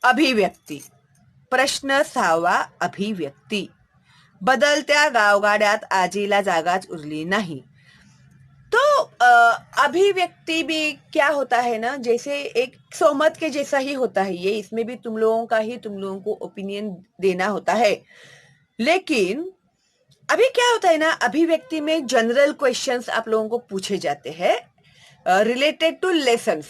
अभिव्यक्ती. प्रश्न 6वा अभिव्यक्ती. बदलत्या गावगाड्यात आजीला जागाच उरली नहीं. तो अभिव्यक्ति भी क्या होता है ना, जैसे एक सोमत के जैसा ही होता है ये. इसमें भी तुम लोगों का ही तुम लोगों को ओपिनियन देना होता है. लेकिन अभी क्या होता है ना, अभिव्यक्ति में जनरल क्वेश्चंस आप लोगों को पूछे जाते हैं रिलेटेड टू लेसन्स.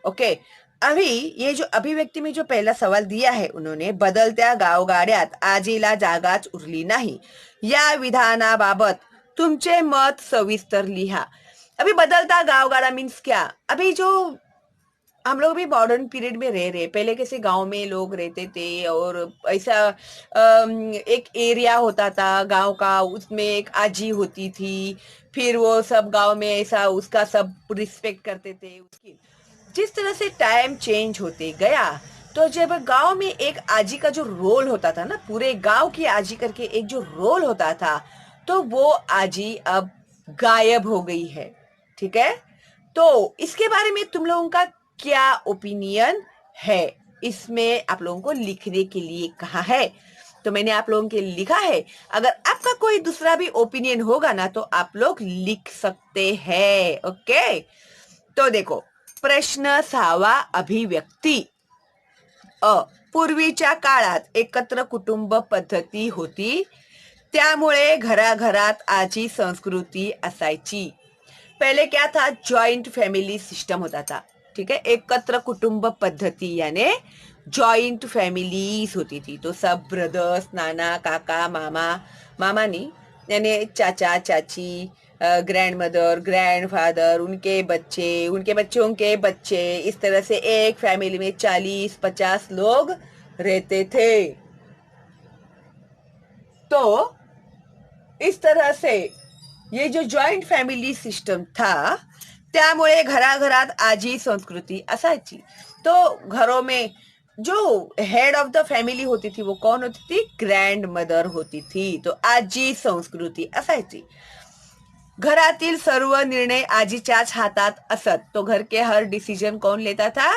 ओके, अभी ये जो अभिव्यक्ति में जो पहला सवाल दिया है उन्होंने, बदलत्या गावगाड्यात आजीला जागाच उरली नाही या विधानाबाबत तुमचे मत सविस्तर लिहा. अभी बदलता गावगाड़ा मीन्स क्या? अभी जो हम लोग भी मॉडर्न पीरियड में रह रहे, पहले कैसे गांव में लोग रहते थे और ऐसा एक एरिया होता था गांव का, उसमें एक आजी होती थी, फिर वो सब गांव में ऐसा उसका सब रिस्पेक्ट करते थे उसकी. जिस तरह से टाइम चेंज होते गया, तो जब गांव में एक आजी का जो रोल होता था ना, पूरे गांव की आजी करके एक जो रोल होता था, तो वो आजी अब गायब हो गई है. ठीक है, तो इसके बारे में तुम लोगों का क्या ओपिनियन है, इसमें आप लोगों को लिखने के लिए कहा है. तो मैंने आप लोगों के लिए लिखा है. अगर आपका कोई दूसरा भी ओपिनियन होगा ना, तो आप लोग लिख सकते हैं. ओके, तो देखो प्रश्न 6वा अभिव्यक्ती. पूर्वीच्या काळात एकत्र कुटुंब पद्धती होती, त्यामुळे घराघरात आजी संस्कृती असायची. पहले क्या था, जॉइंट फैमिली सिस्टम होता था. ठीक है, एकत्र कुटुंब पद्धति यानी जॉइंट फैमिलीज होती थी. तो सब ब्रदर्स, नाना, काका, मामा, मामा नहीं यानी चाचा, चाची, ग्रैंड मदर, ग्रैंड फादर, उनके बच्चों के बच्चे, इस तरह से एक फैमिली में 40-50 लोग रहते थे. तो इस तरह से ये जो जॉइंट फॅमिली सिस्टम था, त्यामुळे घराघरात आजी संस्कृती असायची. तो घरों में जो हेड ऑफ द फैमिली होती थी वो कौन होती थी? ग्रैंड मदर होती थी. तो आजी संस्कृती असायची. घरातील सर्व निर्णय आजीच्याच हातात असत. तो घर के हर डिसीजन कौन लेता था?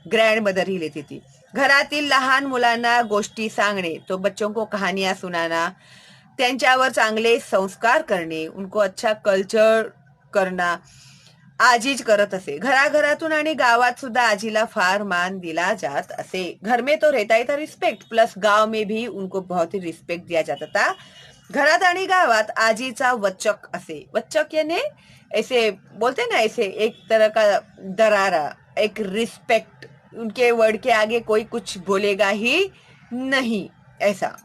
ग्रैंड मदर ही लेती थी. घरातील लहान मुलांना गोष्टी सांगणे, तो बच्चों को कहानियां सुनाना, त्यांच्यावर चांगले संस्कार करणे, उनको अच्छा कल्चर करना आजीच करत असे. घराघरातून आणि गावात सुद्धा आजीला फार मान दिला जात असे. घर में तो रहता ही था रिस्पेक्ट, प्लस गांव में भी उनको बहुत ही रिस्पेक्ट दिया जाता था. घरात आणि गावात आजीचा वचक असे. वचक यानी ऐसे बोलते ना, ऐसे एक तरह का दरारा, एक रिस्पेक्ट. उनके वर्ड के आगे कोई कुछ बोलेगा ही नहीं, ऐसा.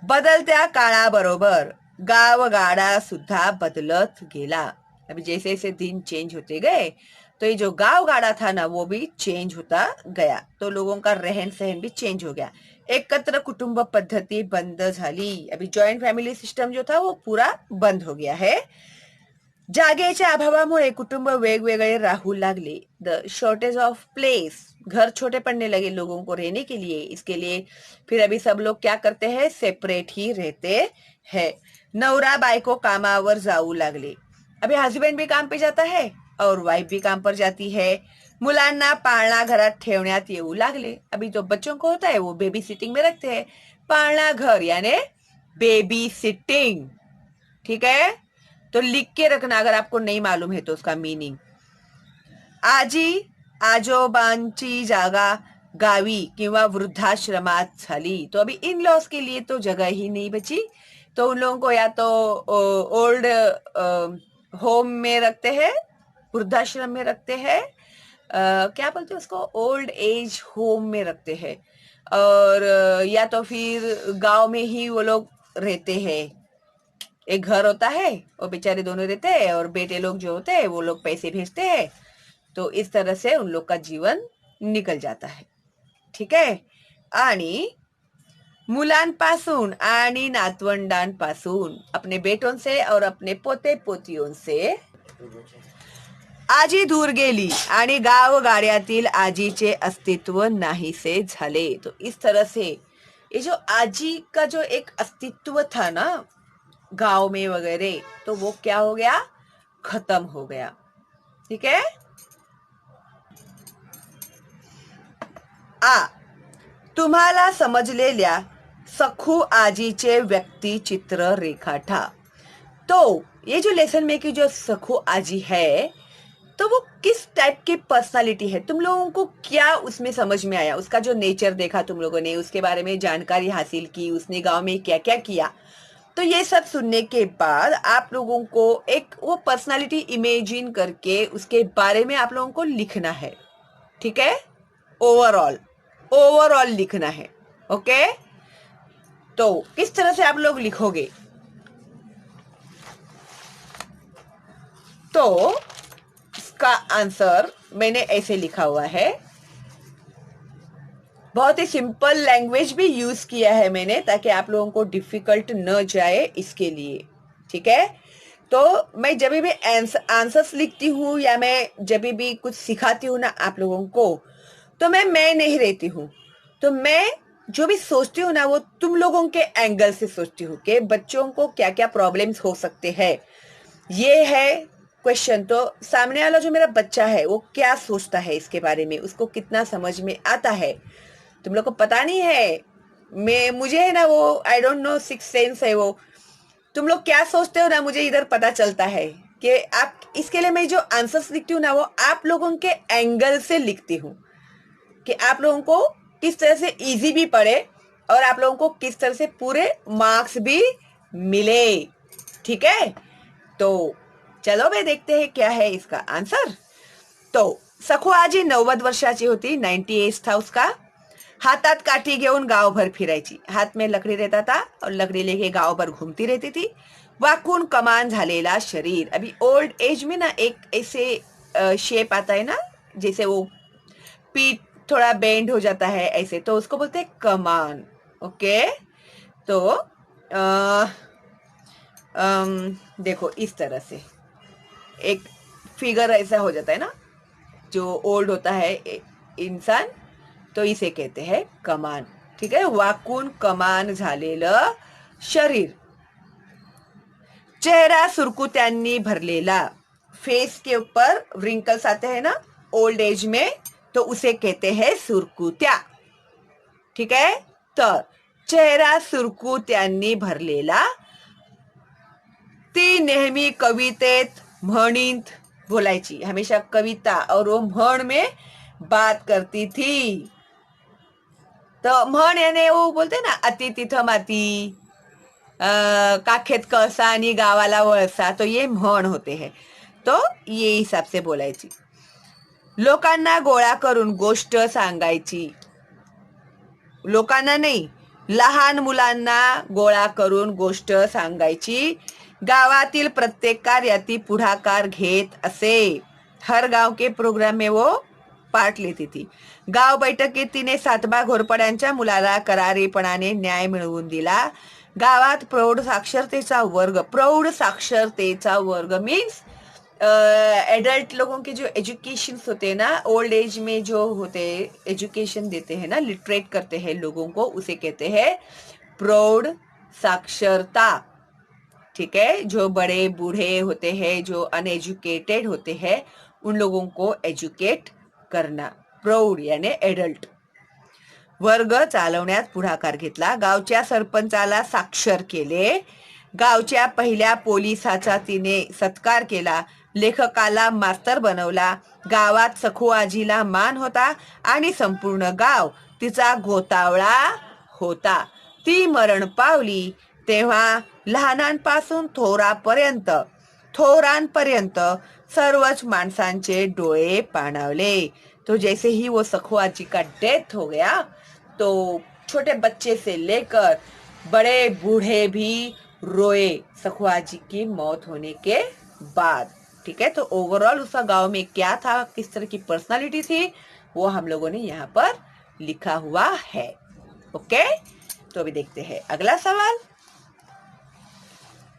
बदलत्या काळाबरोबर गावगाडा सुद्धा बदलत गेला. अभी जैसे जैसे दिन चेंज होते गए, तो ये जो गावगाडा था ना, वो भी चेंज होता गया. तो लोगों का रहन सहन भी चेंज हो गया. एकत्र कुटुंब पद्धती बंद झाली. अभी जॉइंट फॅमिली सिस्टम जो था वो पूरा बंद हो गया है. जागेच्या अभावामुळे कुटुंब वेगवेगळे राहू लागले. द शॉर्टेज ऑफ प्लेस, घर छोटे पड़ने लगे लोगों को रहने के लिए. इसके लिए फिर अभी सब लोग क्या करते हैं? सेपरेट ही रहते हैं. नवरा बायको कामावर जाऊ लागले. अभी हस्बैंड भी काम पे जाता है और वाइफ भी काम पर जाती है. मुलांना पाळणा घरात ठेवण्यात येऊ लागले. अभी जो बच्चों को होता है वो बेबी सिटिंग में रखते हैं. पाळणा घर यानी बेबी सिटिंग. ठीक है, तो लिख के रखना अगर आपको नहीं मालूम है तो उसका मीनिंग. आजी आजोबांची जागा गावी किंवा वृद्धाश्रमात झाली. तो अभी इन लॉज के लिए तो जगह ही नहीं बची. तो उन लोगों को या तो ओल्ड होम में रखते हैं, वृद्धाश्रम में रखते हैं, क्या बोलते हैं उसको, ओल्ड एज होम में रखते हैं, और या तो फिर गांव में ही वो लोग रहते हैं. एक घर होता है, वो बेचारे दोनों रहते हैं, और बेटे लोग जो होते हैं वो लोग पैसे भेजते हैं. तो इस तरह से उन लोग का जीवन निकल जाता है. ठीक है, आणि मुलांपासून आणि नातवंडांपासून, अपने बेटों से और अपने पोते पोतियों से आजी दूर गेली आणि गावगाड्यातील आजीचे अस्तित्व नाहीसे झाले. तो इस तरह से ये जो आजी का जो एक अस्तित्व था ना गांव में वगैरह, तो वो क्या हो गया? खत्म हो गया. ठीक है. तुम्हाला समजलेल्या सखू आजीचे व्यक्ती चित्र रेखाटा। तो ये जो लेसन में की जो सखू आजी है, तो वो किस टाइप की पर्सनालिटी है, तुम लोगों को क्या उसमें समझ में आया, उसका जो नेचर देखा तुम लोगों ने, उसके बारे में जानकारी हासिल की, उसने गांव में क्या क्या किया। तो ये सब सुनने के बाद आप लोगों को एक वो पर्सनालिटी इमेजिन करके उसके बारे में आप लोगों को लिखना है, ठीक है। ओवरऑल ओवरऑल लिखना है, ओके। तो किस तरह से आप लोग लिखोगे, तो इसका आंसर मैंने ऐसे लिखा हुआ है। बहुत ही सिंपल लैंग्वेज भी यूज किया है मैंने, ताकि आप लोगों को डिफिकल्ट न जाए इसके लिए, ठीक है। तो मैं जब भी आंसर्स लिखती हूँ या मैं जब भी कुछ सिखाती हूँ ना आप लोगों को, तो मैं नहीं रहती हूँ। तो मैं जो भी सोचती हूँ ना, वो तुम लोगों के एंगल से सोचती हूँ कि बच्चों को क्या क्या प्रॉब्लम्स हो सकते हैं, ये है क्वेश्चन। तो सामने वाला जो मेरा बच्चा है वो क्या सोचता है इसके बारे में, उसको कितना समझ में आता है, तुम लोग को पता नहीं है। मुझे है ना वो I don't know, six sense है वो। तुम लोग क्या सोचते हो ना, मुझे इधर पता चलता है कि आप, इसके लिए मैं जो आंसर्स लिखती हूँ ना, वो आप लोगों के एंगल से लिखती हूँ कि आप लोगों को किस तरह से इजी भी पड़े और आप लोगों को किस तरह से पूरे मार्क्स भी मिले, ठीक है। तो चलो भाई देखते हैं क्या है इसका आंसर। तो सखू आजी 90 वर्षाची होती, 90 एज था उसका। हातात काठी घेऊन गावभर फिरायची, हाथ में लकड़ी रहता था और लकड़ी लेके गांव भर घूमती रहती थी। वाकून कमान झालेला शरीर, अभी ओल्ड एज में ना एक ऐसे शेप आता है ना, जैसे वो पीठ थोड़ा बेंड हो जाता है ऐसे, तो उसको बोलते हैं कमान, ओके। तो देखो इस तरह से एक फिगर ऐसा हो जाता है ना, जो ओल्ड होता है इंसान, तो इसे कहते हैं कमान, ठीक है। वाकून कमान झालेलं शरीर, चेहरा सुरकुत्यांनी भरलेला, फेस के ऊपर व्रिंकल्स आते हैं ना ओल्ड एज में, तो उसे कहते हैं सुरकुत्या, ठीक है। तर चेहरा सुरकुत्यांनी भरलेला, ती नेहमी कवितेत म्हणीत बोलायची, हमेशा कविता और वो म्हण में बात करती थी। तो म्हण याने वो बोलते ना, अति तिथं माती, काखेत कळसा आणि गावाला वळसा, तो ये म्हण होते हैं। तो ये हिसाब से बोलायची। लोकांना गोळा करून गोष्ट सांगायची, लोकांना नहीं, लहान मुलांना गोळा करून गोष्ट सांगायची। गावातील प्रत्येक कार्याती पुढाकार घेत असे, हर गांव के प्रोग्राम में वो पार्ट लेती थी। गाव बैठकीत तिने सातबा घोरपड्यांच्या मुलाला करारीपणाने न्याय मिळवून दिला। गावात प्रौढ साक्षरतेचा वर्ग मीन्स एडल्ट लोगों के जो एजुकेशन होते हैं ना, ओल्ड एज में जो होते एजुकेशन देते हैं ना, लिटरेट करते हैं लोगों को, उसे कहते हैं प्रौढ़ साक्षरता, ठीक है। जो बड़े बूढ़े होते हैं, जो अनएजुकेटेड होते हैं, उन लोगों को एजुकेट करना, प्रौढ यानी एडल्ट। वर्ग चालवण्यात पुढाकार घेतला, गावच्या सरपंचाला साक्षर केले, गावच्या पहिल्या पोलिसाचा तिने सत्कार केला, लेखकाला मास्तर बनवला, गावात सखू आजीला मान होता आणि संपूर्ण गाव तिचा गोतावळा होता। ती मरण पावली तेव्हा लहानांपासून थोरांपर्यंत सर्वच माणसांचे डोळे पाणावले। तो जैसे ही वो सखू आजी का डेथ हो गया, तो छोटे बच्चे से लेकर बड़े बूढ़े भी रोए सखू आजी की मौत होने के बाद, ठीक है। तो ओवरऑल उसका गांव में क्या था, किस तरह की पर्सनालिटी थी, वो हम लोगों ने यहाँ पर लिखा हुआ है, ओके। तो अभी देखते हैं अगला सवाल।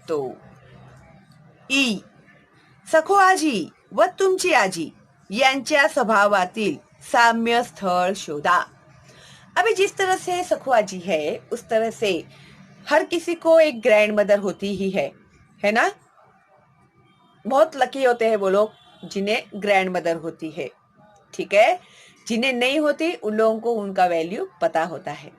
तो ई, सखू आजी व तुमची आजी यांच्या स्वभावातील साम्य स्थळ शोधा। अभी जिस तरह से सखू आजी है, उस तरह से हर किसी को एक ग्रैंड मदर होती ही है ना। बहुत लकी होते हैं वो लोग जिन्हें ग्रैंड मदर होती है, ठीक है। जिन्हें नहीं होती उन लोगों को उनका वैल्यू पता होता है।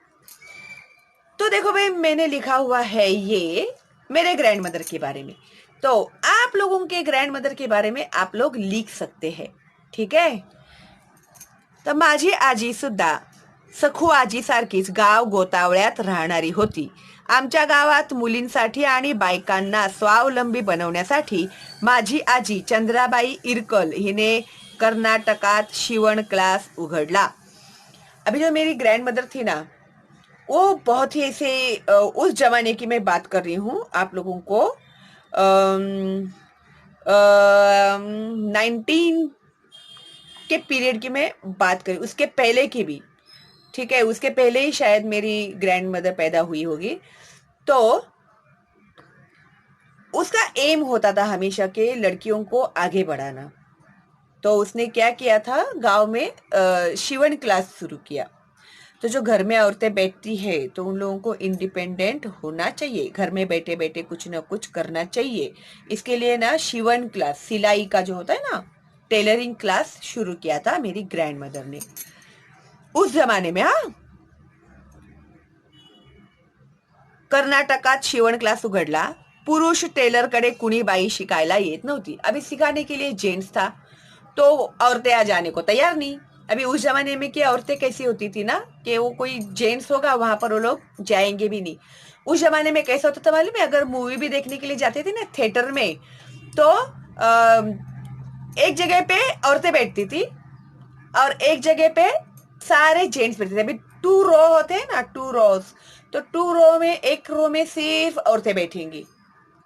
तो देखो भाई, मैंने लिखा हुआ है ये मेरे ग्रैंड मदर के बारे में, तो आप लोगों के ग्रैंड मदर के बारे में आप लोग लिख सकते हैं, ठीक है। तर माझी आजी सुद्धा सखू आजीसारखीच गाव गोतावळ्यात राहणारी होती. आमच्या गावात मुलींसाठी आणि बायकांना स्वावलंबी बनवण्यासाठी माझी आजी चंद्राबाई इरकल हिने कर्नाटकात शिवण क्लास उघडला. अभी जो मेरी ग्रैंड मदर थी ना, वो बहुत ही ऐसे उस जमाने की मैं बात कर रही हूँ आप लोगों को, 19 के पीरियड की मैं बात करी, उसके पहले की भी, ठीक है, उसके पहले ही शायद मेरी ग्रैंड मदर पैदा हुई होगी। तो उसका एम होता था हमेशा के लड़कियों को आगे बढ़ाना। तो उसने क्या किया था, गांव में शिवन क्लास शुरू किया। तो जो घर में औरतें बैठती है तो उन लोगों को इंडिपेंडेंट होना चाहिए, घर में बैठे बैठे कुछ ना कुछ करना चाहिए। इसके लिए ना शिवन क्लास, सिलाई का जो होता है ना, टेलरिंग क्लास शुरू किया था मेरी ग्रैंड मदर ने उस जमाने में। हाँ, कर्नाटकात शिवण क्लास उघडला. पुरुष टेलरकडे कुणी बाई शिकायला येत नव्हती. अभी सिखाने के लिए जेंट्स था, तो औरतें आ जाने को तैयार नहीं। अभी उस जमाने में की औरतें कैसी होती थी ना, कि वो कोई जेंट्स होगा वहां पर वो लोग जाएंगे भी नहीं। उस जमाने में कैसा होता था मालूम है, अगर मूवी भी देखने के लिए जाते थे ना थिएटर में, तो एक जगह पे औरतें बैठती थी और एक जगह पे सारे जेंट्स बैठते थे। अभी 2 रो होते हैं ना, 2 रोज, तो 2 रो में, एक रो में सिर्फ औरतें बैठेंगी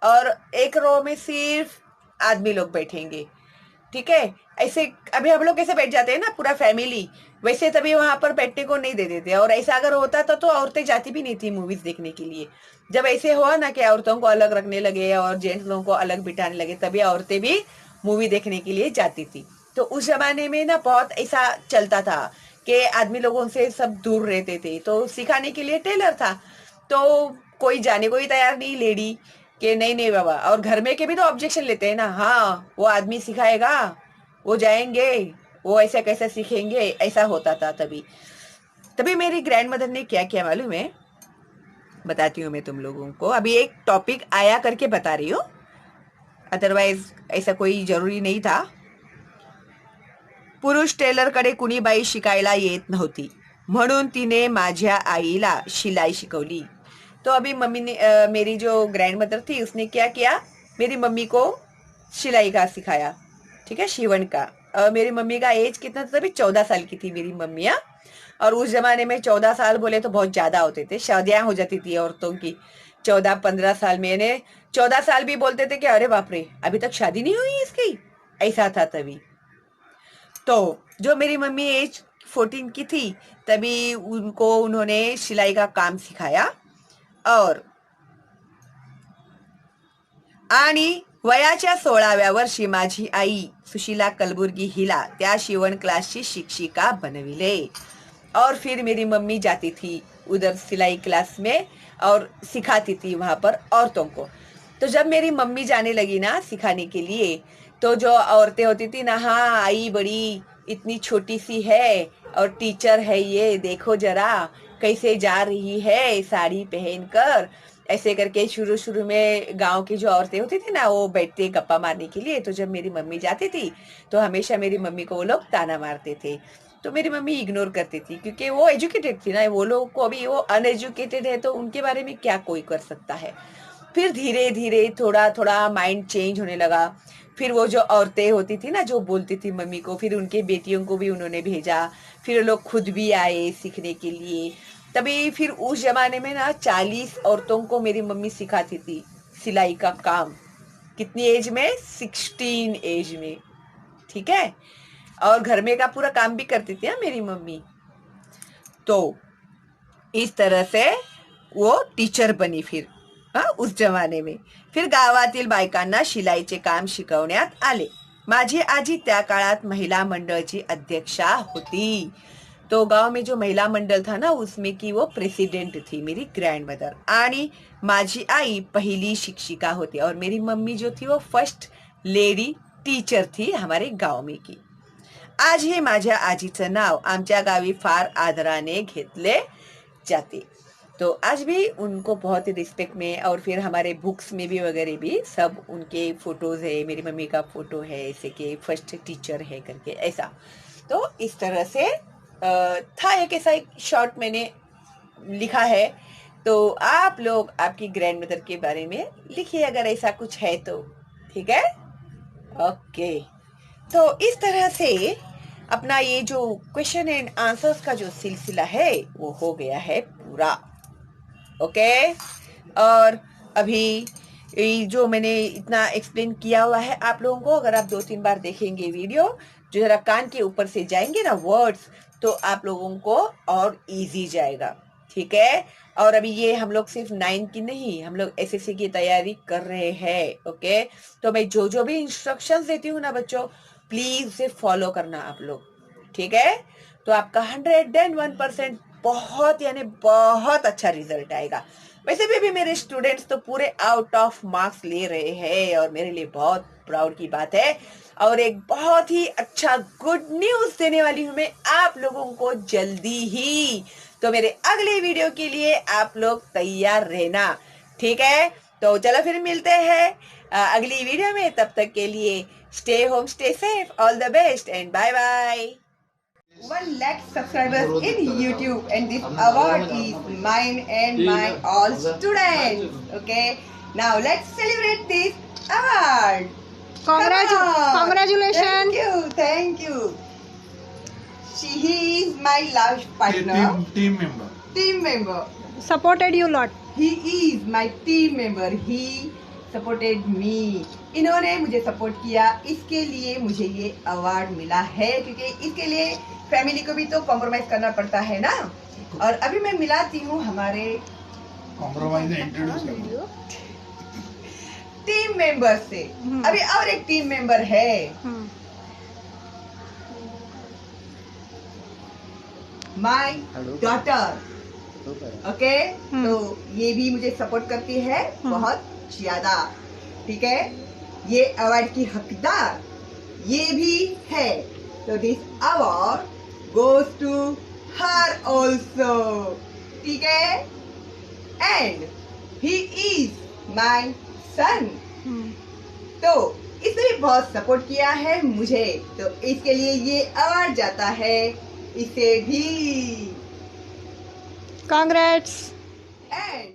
और एक रो में सिर्फ आदमी लोग बैठेंगे, ठीक है। ऐसे अभी हम लोग कैसे बैठ जाते हैं ना पूरा फैमिली, वैसे तभी वहां पर बैठने को नहीं दे देते। और ऐसा अगर होता तो औरतें जाती भी नहीं थी मूवीज देखने के लिए। जब ऐसे हुआ ना कि औरतों को अलग रखने लगे और जेंट्स लोगों को अलग बिठाने लगे, तभी औरतें भी मूवी देखने के लिए जाती थी। तो उस जमाने में ना बहुत ऐसा चलता था कि आदमी लोगों से सब दूर रहते थे, तो सिखाने के लिए टेलर था, तो कोई जाने को ही तैयार नहीं लेडी, कि नहीं नहीं बाबा। और घर में के भी तो ऑब्जेक्शन लेते हैं ना, हाँ वो आदमी सिखाएगा, वो जाएंगे, वो ऐसे कैसे सीखेंगे, ऐसा होता था तभी। तभी मेरी ग्रैंड मदर ने क्या किया मालूम है, बताती हूँ मैं तुम लोगों को। अभी एक टॉपिक आया करके बता रही हूँ, अदरवाइज ऐसा कोई जरूरी नहीं था। पुरुष टेलरकडे कुणी बाई शिकायला येत नव्हती, म्हणून तिने माझ्या आईला शिलाई शिकवली. तो अभी मम्मी ने मेरी जो ग्रैंड मदर थी उसने क्या किया, मेरी मम्मी को सिलाई का सिखाया, ठीक है, शिवन का। मेरी मम्मी का एज कितना था, तभी 14 साल की थी मेरी मम्मी। हाँ, और उस जमाने में 14 साल बोले तो बहुत ज्यादा होते थे, शादियां हो जाती थी औरतों की 14-15 साल में। 14 साल भी बोलते थे कि अरे बाप रे, अभी तक शादी नहीं हुई इसकी, ऐसा था तभी। तो जो मेरी मम्मी एज 14 की थी, तभी उनको उन्होंने सिलाई का काम सिखाया। और आणि वयाच्या 16व्या वर्षी माझी आई सुशीला कलबुर्गी हिला त्या शिवण क्लासची शिक्षिका बनविले। और फिर मेरी मम्मी जाती थी उधर सिलाई क्लास में और सिखाती थी वहां पर औरतों को। तो जब मेरी मम्मी जाने लगी ना सिखाने के लिए, तो जो औरतें होती थी ना, हाँ आई बड़ी इतनी छोटी सी है और टीचर है ये, देखो जरा कैसे जा रही है साड़ी पहनकर, ऐसे करके शुरू शुरू में गांव की जो औरतें होती थी ना, वो बैठते गप्पा मारने के लिए। तो जब मेरी मम्मी जाती थी तो हमेशा मेरी मम्मी को वो लोग ताना मारते थे, तो मेरी मम्मी इग्नोर करती थी, क्योंकि वो एजुकेटेड थी ना, वो लोग को अभी वो अनएजुकेटेड है तो उनके बारे में क्या कोई कर सकता है। फिर धीरे धीरे थोड़ा थोड़ा माइंड चेंज होने लगा। फिर वो जो औरतें होती थी ना जो बोलती थी मम्मी को, फिर उनके बेटियों को भी उन्होंने भेजा, फिर वो लोग खुद भी आए सीखने के लिए। तभी फिर उस जमाने में ना 40 औरतों को मेरी मम्मी सिखाती थी सिलाई का काम। कितनी एज में, 16 एज में, ठीक है। और घर में का पूरा काम भी करती थी मेरी मम्मी। तो इस तरह से वो टीचर बनी फिर, हाँ, उस जमाने में। फिर गावातील बायकांना शिलाईचे काम शिकवण्यात आले. माझी आजी त्या काळात महिला मंडळची अध्यक्षा होती. तो गांव में जो महिला मंडल था ना, उसमें की वो प्रेसिडेंट थी मेरी ग्रैंड मदर। आणि माझी आई पहली शिक्षिका होती और मेरी मम्मी जो थी वो फर्स्ट लेडी टीचर थी हमारे गांव में की। आजही माझ्या आजीचं नाव आमच्या गावी फार आदराने घेतले जाते। तो आज भी उनको बहुत ही रिस्पेक्ट में, और फिर हमारे बुक्स में भी वगैरह भी सब उनके फोटोज है। मेरी मम्मी का फोटो है ऐसे कि फर्स्ट टीचर है करके ऐसा। तो इस तरह से था एक ऐसा एक शॉर्ट मैंने लिखा है। तो आप लोग आपकी ग्रैंड मदर के बारे में लिखिए अगर ऐसा कुछ है तो, ठीक है? ओके, तो इस तरह से अपना ये जो क्वेश्चन एंड आंसर्स का जो सिलसिला है वो हो गया है पूरा। ओके, और अभी ये जो मैंने इतना एक्सप्लेन किया हुआ है आप लोगों को, अगर आप 2-3 बार देखेंगे वीडियो, जो जरा कान के ऊपर से जाएंगे ना वर्ड्स, तो आप लोगों को और इजी जाएगा, ठीक है? और अभी ये हम लोग सिर्फ 9 की नहीं, हम लोग एसएससी की तैयारी कर रहे हैं। ओके, तो मैं जो जो भी इंस्ट्रक्शंस देती हूँ ना बच्चों, प्लीज उसे फॉलो करना आप लोग, ठीक है? तो आपका 101% बहुत यानी बहुत अच्छा रिजल्ट आएगा। वैसे भी अभी मेरे स्टूडेंट्स तो पूरे आउट ऑफ मार्क्स ले रहे हैं और मेरे लिए बहुत प्राउड की बात है। और एक बहुत ही अच्छा गुड न्यूज देने वाली हूँ मैं आप लोगों को जल्दी ही। तो मेरे अगले वीडियो के लिए आप लोग तैयार रहना, ठीक है? तो चलो फिर मिलते हैं अगली वीडियो में। तब तक के लिए stay home, stay safe, all the best and bye bye. 1 lakh subscribers in YouTube, and this award is mine and my all students. Okay, now let's celebrate this award. Congratulations. Thank you. He is my life partner. Team member. Supported you lot. He is my team member. He supported me. इन्होंने मुझे support किया, इसके लिए मुझे ये award मिला है, क्योंकि इसके लिए फैमिली को भी तो कॉम्प्रोमाइज करना पड़ता है ना। और अभी मैं मिलाती हूँ हमारे टीम मेंबर से। अभी और एक टीम मेंबर है, माय डॉटर। ओके, तो ये भी मुझे सपोर्ट करती है बहुत ज्यादा, ठीक है? ये अवार्ड की हकदार ये भी है। तो this award goes to her also, ठीक है? And he is my son. तो इसने भी बहुत सपोर्ट किया है मुझे, तो इसके लिए ये अवार्ड जाता है इसे भी। Congrats. And